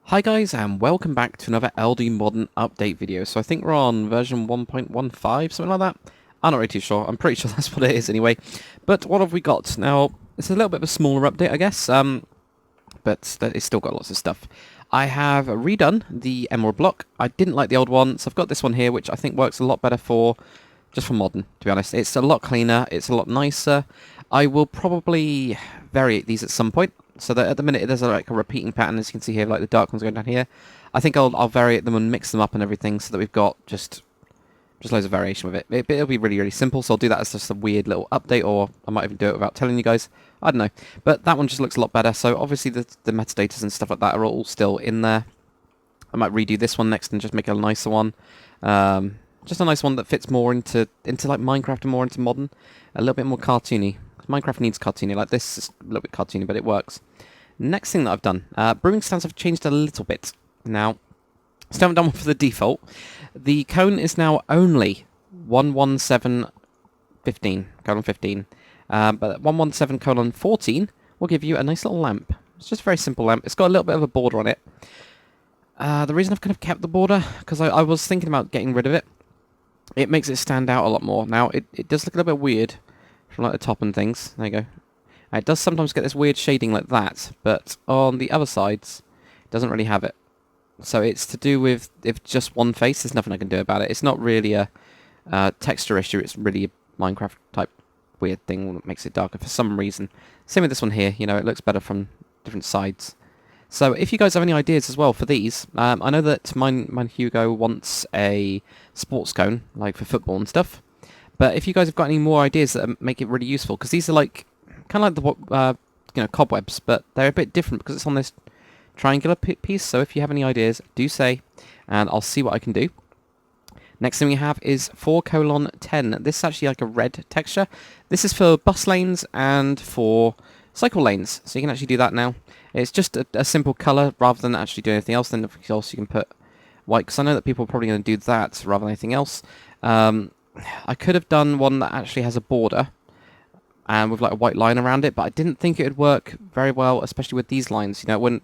Hi guys, and welcome back to another LD Modern update video. So I think we're on version 1.15, something like that. I'm not really too sure. I'm pretty sure that's what it is anyway. But what have we got? Now, it's a little bit of a smaller update, I guess, but it's still got lots of stuff. I have redone the emerald block. I didn't like the old one, so I've got this one here, which I think works a lot better for modern, to be honest. It's a lot cleaner, it's a lot nicer. I will probably variate these at some point, so that at the minute there's like a repeating pattern, as you can see here, like the dark ones going down here. I think I'll variate them and mix them up and everything, so that we've got just loads of variation with it. It'll be really, really simple, so I'll do that as just a weird little update, or I might even do it without telling you guys. I don't know. But that one just looks a lot better, so obviously the metadatas and stuff like that are all still in there. I might redo this one next and just make a nicer one. Just a nice one that fits more into like Minecraft and more into modern. A little bit more cartoony. Minecraft needs cartoony. Like this is a little bit cartoony, but it works. Next thing that I've done, brewing stands have changed a little bit. Now, still haven't done one for the default. The cone is now only 117:15:15. But 117:14 will give you a nice little lamp. It's just a very simple lamp. It's got a little bit of a border on it. The reason I've kind of kept the border, because I was thinking about getting rid of it. It makes it stand out a lot more. Now, it does look a little bit weird from like the top and things. There you go. It does sometimes get this weird shading like that, but on the other sides, it doesn't really have it. So it's to do with if just one face, there's nothing I can do about it. It's not really a texture issue, it's really a Minecraft type weird thing that makes it darker for some reason. Same with this one here, you know, it looks better from different sides. So if you guys have any ideas as well for these, I know that mine Hugo wants a sports cone, like for football and stuff. But if you guys have got any more ideas that make it really useful, because these are like kind of like the cobwebs, but they're a bit different because it's on this triangular piece. So if you have any ideas, do say, and I'll see what I can do. Next thing we have is 4:10. This is actually like a red texture. This is for bus lanes and for cycle lanes, so you can actually do that now. It's just a simple colour rather than actually doing anything else. Then of course you can put white, because I know that people are probably going to do that rather than anything else. I could have done one that actually has a border and with like a white line around it, but I didn't think it would work very well, especially with these lines. You know, it wouldn't.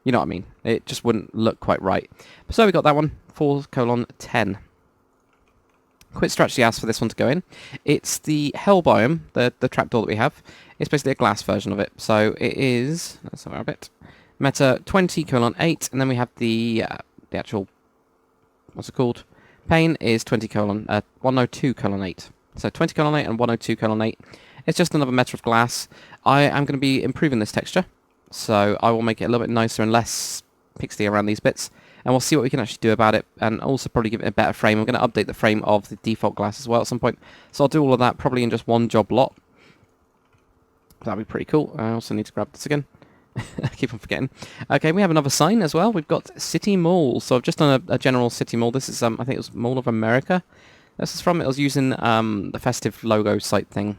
You know what I mean? It just wouldn't look quite right. So we got that one, 4:10. Quitster actually asked for this one to go in. It's the hell biome, the trapdoor that we have. It's basically a glass version of it. So it is, let's have a bit, meta 20:8, and then we have the actual, what's it called? Pane is 102:8. So 20:8 and 102:8. It's just another meta of glass. I am going to be improving this texture, so I will make it a little bit nicer and less pixely around these bits. And we'll see what we can actually do about it, and also probably give it a better frame. I'm going to update the frame of the default glass as well at some point. So I'll do all of that probably in just one job lot. That'd be pretty cool. I also need to grab this again. I keep on forgetting. Okay, we have another sign as well. We've got City Mall. So I've just done a general City Mall. This is, I think it was Mall of America. This is from, it was using the festive logo site thing.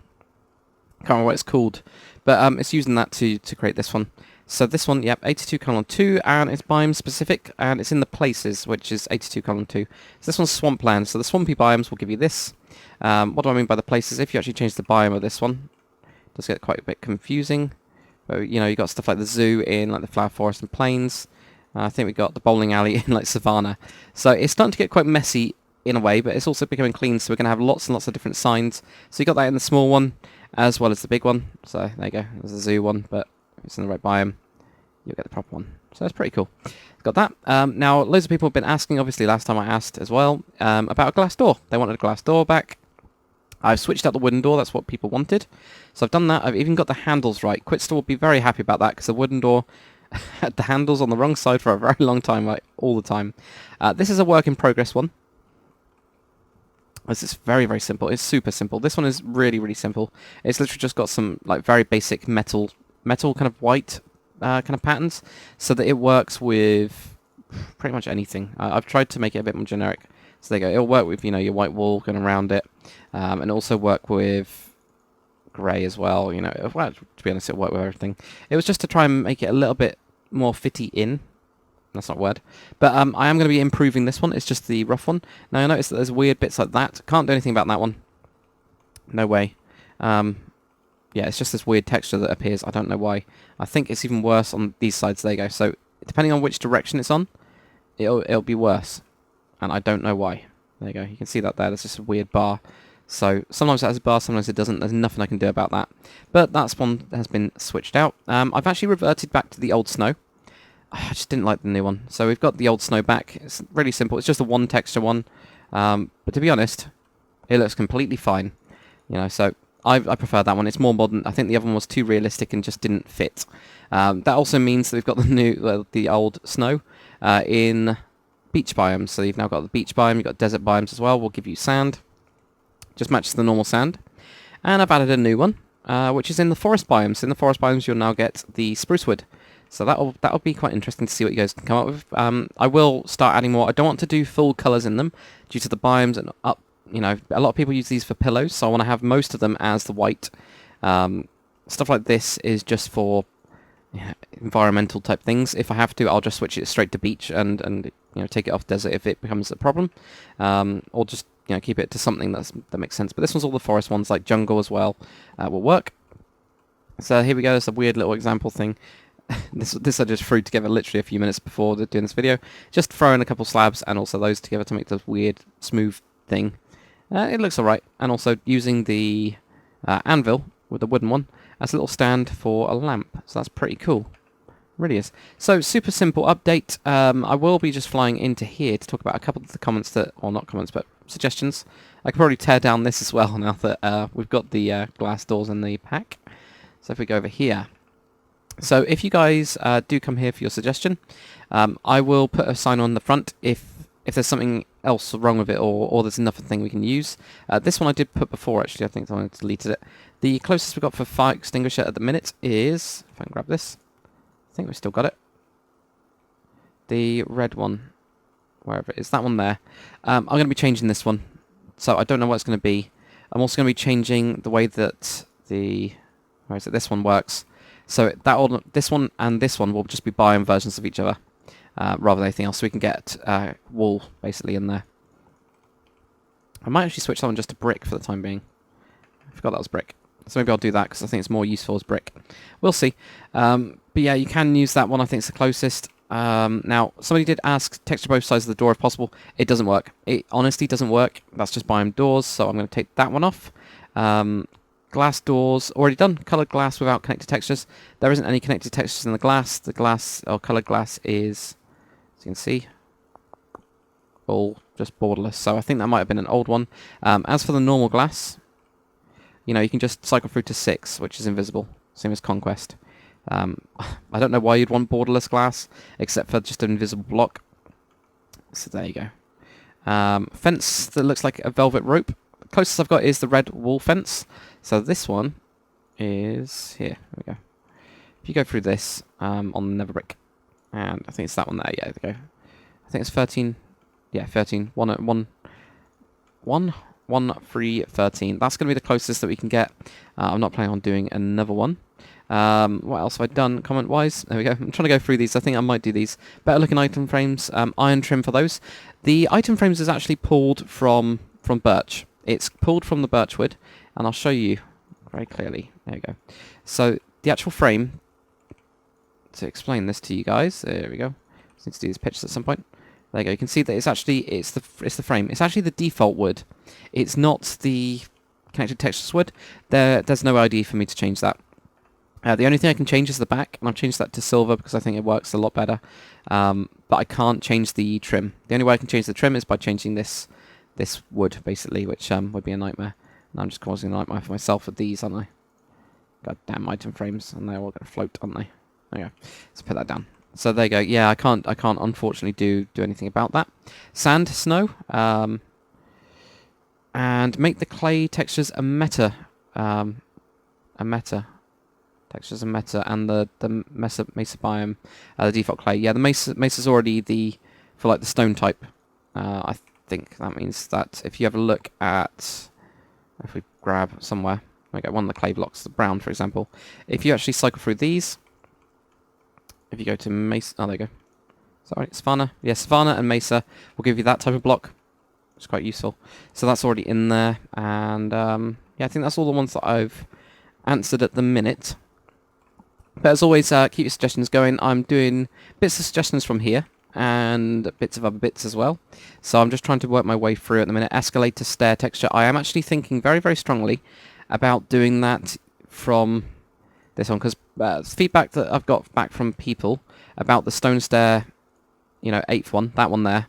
Can't remember what it's called. But it's using that to create this one. So this one, yep, 82:2, and it's biome specific, and it's in the places, which is 82:2. So this one's swampland, so the swampy biomes will give you this. What do I mean by the places? If you actually change the biome of this one, it does get quite a bit confusing. But, you know, you got stuff like the zoo in like the flower forest and plains. I think we got the bowling alley in like savannah. So it's starting to get quite messy in a way, but it's also becoming clean, so we're going to have lots and lots of different signs. So you got that in the small one, as well as the big one. So there you go, there's the zoo one, but it's in the right biome, you'll get the proper one. So that's pretty cool. Got that. Now, loads of people have been asking, obviously last time I asked as well, about a glass door. They wanted a glass door back. I've switched out the wooden door, that's what people wanted. So I've done that, I've even got the handles right. Quitster will be very happy about that, because the wooden door had the handles on the wrong side for a very long time, like all the time. This is a work in progress one. This is very, very simple. It's super simple. This one is really, really simple. It's literally just got some like very basic metal kind of white kind of patterns, so that it works with pretty much anything. I've tried to make it a bit more generic. So there you go. It'll work with, you know, your white wall going around it, and also work with grey as well. You know, well, to be honest, it'll work with everything. It was just to try and make it a little bit more fitty in. That's not a word. But I am going to be improving this one. It's just the rough one. Now, I noticed that there's weird bits like that. Can't do anything about that one. No way. Yeah, it's just this weird texture that appears. I don't know why. I think it's even worse on these sides. There you go. So depending on which direction it's on, it'll be worse. And I don't know why. There you go. You can see that there. There's just a weird bar. So sometimes it has a bar, sometimes it doesn't. There's nothing I can do about that. But that one has been switched out. I've actually reverted back to the old snow. I just didn't like the new one. So we've got the old snow back. It's really simple. It's just a one texture one. But to be honest, it looks completely fine. You know, so I prefer that one. It's more modern. I think the other one was too realistic and just didn't fit. That also means that we've got the old snow in beach biomes. So you've now got the beach biome, you've got desert biomes as well. We'll give you sand. Just matches the normal sand. And I've added a new one, which is in the forest biomes. In the forest biomes, you'll now get the spruce wood. So that'll be quite interesting to see what you guys can come up with. I will start adding more. I don't want to do full colours in them due to the biomes and up. You know, a lot of people use these for pillows, so I want to have most of them as the white. Stuff like this is just for environmental type things. If I have to, I'll just switch it straight to beach and take it off desert if it becomes a problem, or just keep it to something that makes sense. But this one's all the forest ones, like jungle as well, will work. So here we go. It's a weird little example thing. This I just threw together literally a few minutes before doing this video. Just throwing a couple slabs and also those together to make this weird smooth thing. It looks alright. And also using the anvil with the wooden one as a little stand for a lamp. So that's pretty cool. Really is. So super simple update. I will be just flying into here to talk about a couple of the comments or not comments, but suggestions. I could probably tear down this as well now that we've got the glass doors in the pack. So if we go over here. So if you guys do come here for your suggestion, I will put a sign on the front if there's something else wrong with it or there's another thing we can use. This one I did put before, actually. I think I deleted it. The closest we've got for fire extinguisher at the minute is, if I can grab this, I think we've still got it. The red one, wherever it is, that one there. I'm going to be changing this one, so I don't know what it's going to be. I'm also going to be changing the way that this one works. So this one and this one will just be biome versions of each other, rather than anything else. So we can get wool basically in there. I might actually switch that one just to brick for the time being. I forgot that was brick. So maybe I'll do that because I think it's more useful as brick. We'll see. But yeah, you can use that one. I think it's the closest. Now, somebody did ask texture both sides of the door if possible. It doesn't work. It honestly doesn't work. That's just biome doors, so I'm going to take that one off. Glass doors, already done. Coloured glass without connected textures. There isn't any connected textures in the glass. The glass, or coloured glass, is, as you can see, all just borderless. So I think that might have been an old one. As for the normal glass, you can just cycle through to 6, which is invisible. Same as Conquest. I don't know why you'd want borderless glass, except for just an invisible block. So there you go. Fence that looks like a velvet rope. The closest I've got is the red wall fence. So this one is here. There we go. If you go through this on the nether brick, and I think it's that one there. Yeah, there we go. I think it's 13. Yeah, 13. 1, 3, 13. That's going to be the closest that we can get. I'm not planning on doing another one. What else have I done comment-wise? There we go. I'm trying to go through these. I think I might do these. Better looking item frames. Iron trim for those. The item frames is actually pulled from birch. It's pulled from the birch wood, and I'll show you very clearly. There we go. So the actual frame, to explain this to you guys, there we go. Just need to do these pictures at some point. There you go. You can see that it's the frame. It's actually the default wood. It's not the connected textures wood. There's no ID for me to change that. The only thing I can change is the back, and I've changed that to silver because I think it works a lot better. But I can't change the trim. The only way I can change the trim is by changing this wood, basically, which would be a nightmare. And I'm just causing a nightmare for myself with these, aren't I? Goddamn item frames, and they're all going to float, aren't they? There you go. Let's put that down. So there you go. Yeah, I can't unfortunately do anything about that. Sand, snow, and make the clay textures a meta. Textures are meta, and the mesa biome, the default clay. Yeah, the mesa's already for like the stone type. I think that means that if you have a look at, if we grab somewhere, we get one of the clay blocks, the brown, for example. If you actually cycle through these, if you go to mesa, oh, there you go. Sorry, savanna. Yeah, savanna and mesa will give you that type of block, which is quite useful. So that's already in there, and yeah, I think that's all the ones that I've answered at the minute. But as always, keep your suggestions going. I'm doing bits of suggestions from here and bits of other bits as well. So I'm just trying to work my way through at the minute. Escalator stair texture. I am actually thinking very, very strongly about doing that from this one, because feedback that I've got back from people about the stone stair, you know, 8th one, that one there,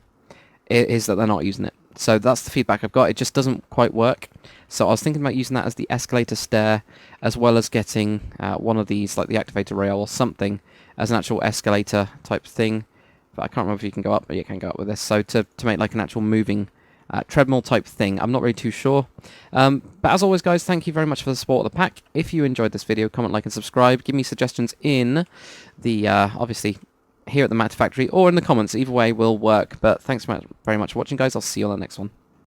is that they're not using it. So that's the feedback I've got. It just doesn't quite work. So I was thinking about using that as the escalator stair, as well as getting one of these, like the activator rail or something, as an actual escalator type thing. But I can't remember if you can go up, but you can go up with this. So to make like an actual moving treadmill type thing. I'm not really too sure. But as always, guys, thank you very much for the support of the pack. If you enjoyed this video, comment, like, and subscribe. Give me suggestions in the, obviously, here at the metafactory, or in the comments. Either way will work. But thanks very much for watching, guys. I'll see you on the next one.